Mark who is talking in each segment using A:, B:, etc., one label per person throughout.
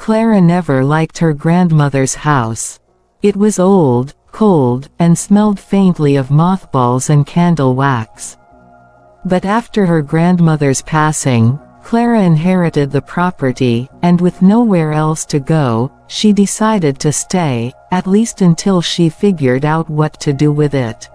A: Clara never liked her grandmother's house. It was old, cold, and smelled faintly of mothballs and candle wax. But after her grandmother's passing, Clara inherited the property, and with nowhere else to go, she decided to stay, at least until she figured out what to do with it.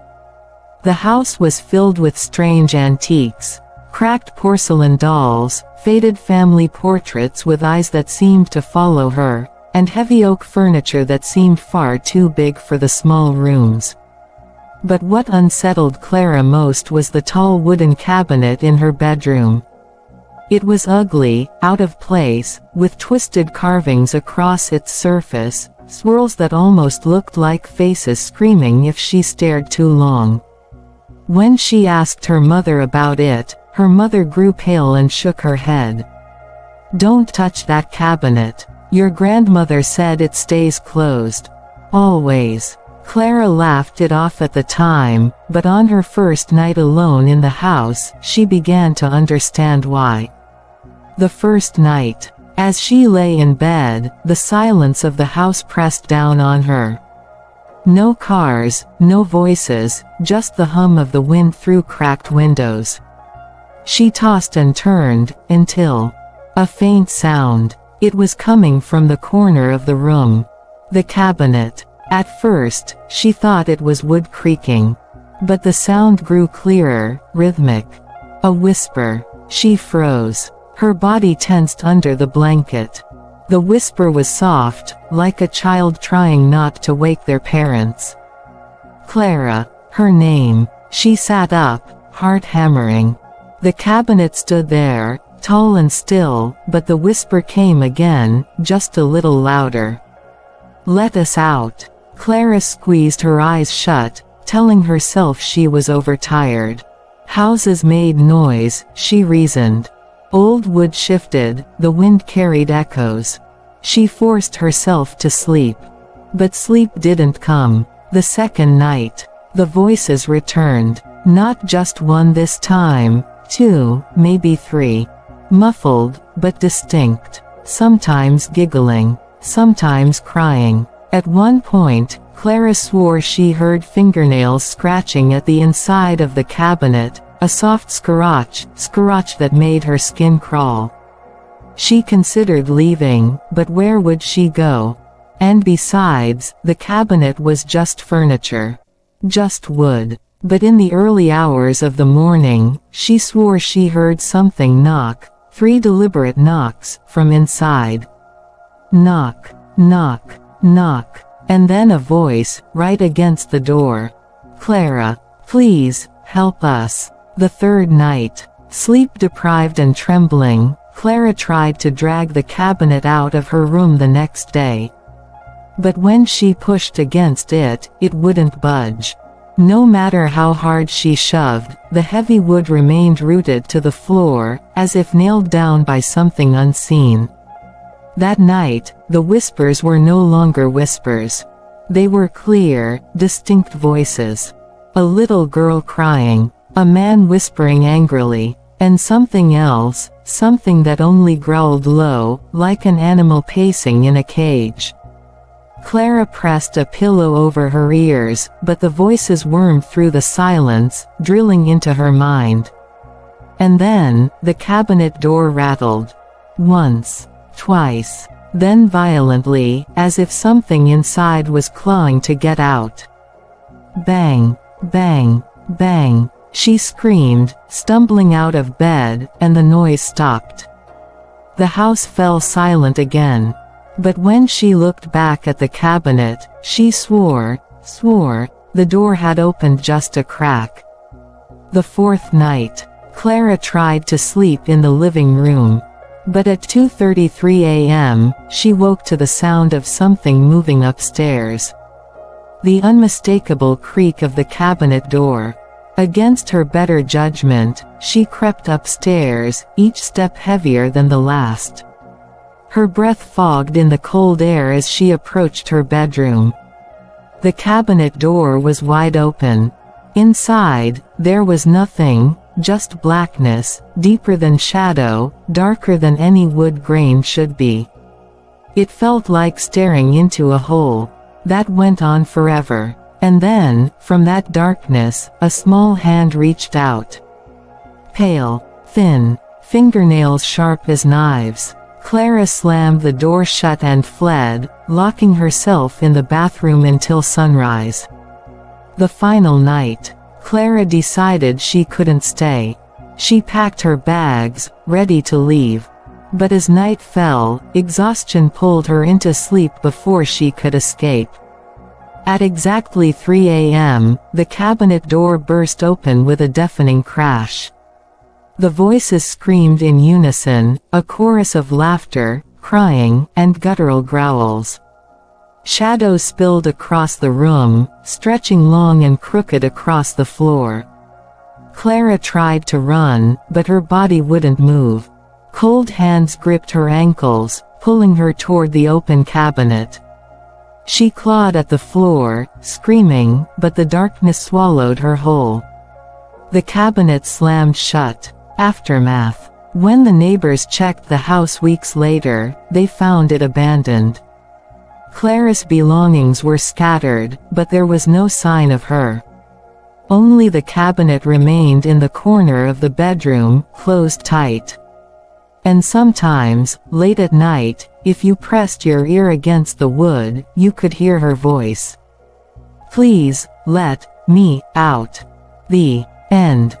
A: The house was filled with strange antiques, cracked porcelain dolls, faded family portraits with eyes that seemed to follow her, and heavy oak furniture that seemed far too big for the small rooms. But what unsettled Clara most was the tall wooden cabinet in her bedroom. It was ugly, out of place, with twisted carvings across its surface, swirls that almost looked like faces screaming if she stared too long. When she asked her mother about it, her mother grew pale and shook her head. "Don't touch that cabinet. Your grandmother said it stays closed. Always." Clara laughed it off at the time, but on her first night alone in the house, she began to understand why. The first night. As she lay in bed, the silence of the house pressed down on her. No cars, no voices, just the hum of the wind through cracked windows. She tossed and turned, until a faint sound. It was coming from the corner of the room. The cabinet. At first, she thought it was wood creaking. But the sound grew clearer, rhythmic. A whisper. She froze. Her body tensed under the blanket. The whisper was soft, like a child trying not to wake their parents. Clara. Her name. She sat up, heart hammering. The cabinet stood there, tall and still, but the whisper came again, just a little louder. "Let us out." Clara squeezed her eyes shut, telling herself she was overtired. Houses made noise, she reasoned. Old wood shifted, the wind carried echoes. She forced herself to sleep. But sleep didn't come. The second night. The voices returned. Not just one this time, two, maybe three. Muffled, but distinct. Sometimes giggling. Sometimes crying. At one point, Clara swore she heard fingernails scratching at the inside of the cabinet, a soft scratch that made her skin crawl. She considered leaving, but where would she go? And besides, the cabinet was just furniture. Just wood. But in the early hours of the morning, she swore she heard something knock, 3 deliberate knocks, from inside. Knock, knock, knock. And then a voice, right against the door. "Clara. Please, help us." The third night. Sleep-deprived and trembling, Clara tried to drag the cabinet out of her room the next day. But when she pushed against it, it wouldn't budge. No matter how hard she shoved, the heavy wood remained rooted to the floor, as if nailed down by something unseen. That night, the whispers were no longer whispers. They were clear, distinct voices. A little girl crying, a man whispering angrily, and something else, something that only growled low, like an animal pacing in a cage. Clara pressed a pillow over her ears, but the voices wormed through the silence, drilling into her mind. And then, the cabinet door rattled. Once. Twice. Then violently, as if something inside was clawing to get out. Bang, bang, bang. She screamed, stumbling out of bed, and the noise stopped. The house fell silent again. But when she looked back at the cabinet, she swore, the door had opened just a crack. The fourth night. Clara tried to sleep in the living room. But at 2:33 a.m., she woke to the sound of something moving upstairs. The unmistakable creak of the cabinet door. Against her better judgment, she crept upstairs, each step heavier than the last. Her breath fogged in the cold air as she approached her bedroom. The cabinet door was wide open. Inside, there was nothing, just blackness, deeper than shadow, darker than any wood grain should be. It felt like staring into a hole. That went on forever. And then, from that darkness, a small hand reached out. Pale, thin, fingernails sharp as knives. Clara slammed the door shut and fled, locking herself in the bathroom until sunrise. The final night. Clara decided she couldn't stay. She packed her bags, ready to leave. But as night fell, exhaustion pulled her into sleep before she could escape. At exactly 3 a.m., the cabinet door burst open with a deafening crash. The voices screamed in unison, a chorus of laughter, crying, and guttural growls. Shadows spilled across the room, stretching long and crooked across the floor. Clara tried to run, but her body wouldn't move. Cold hands gripped her ankles, pulling her toward the open cabinet. She clawed at the floor, screaming, but the darkness swallowed her whole. The cabinet slammed shut. Aftermath. When the neighbors checked the house weeks later, they found it abandoned. Clara's belongings were scattered, but there was no sign of her. Only the cabinet remained in the corner of the bedroom, closed tight. And sometimes, late at night, if you pressed your ear against the wood, you could hear her voice. "Please, let me out." The end.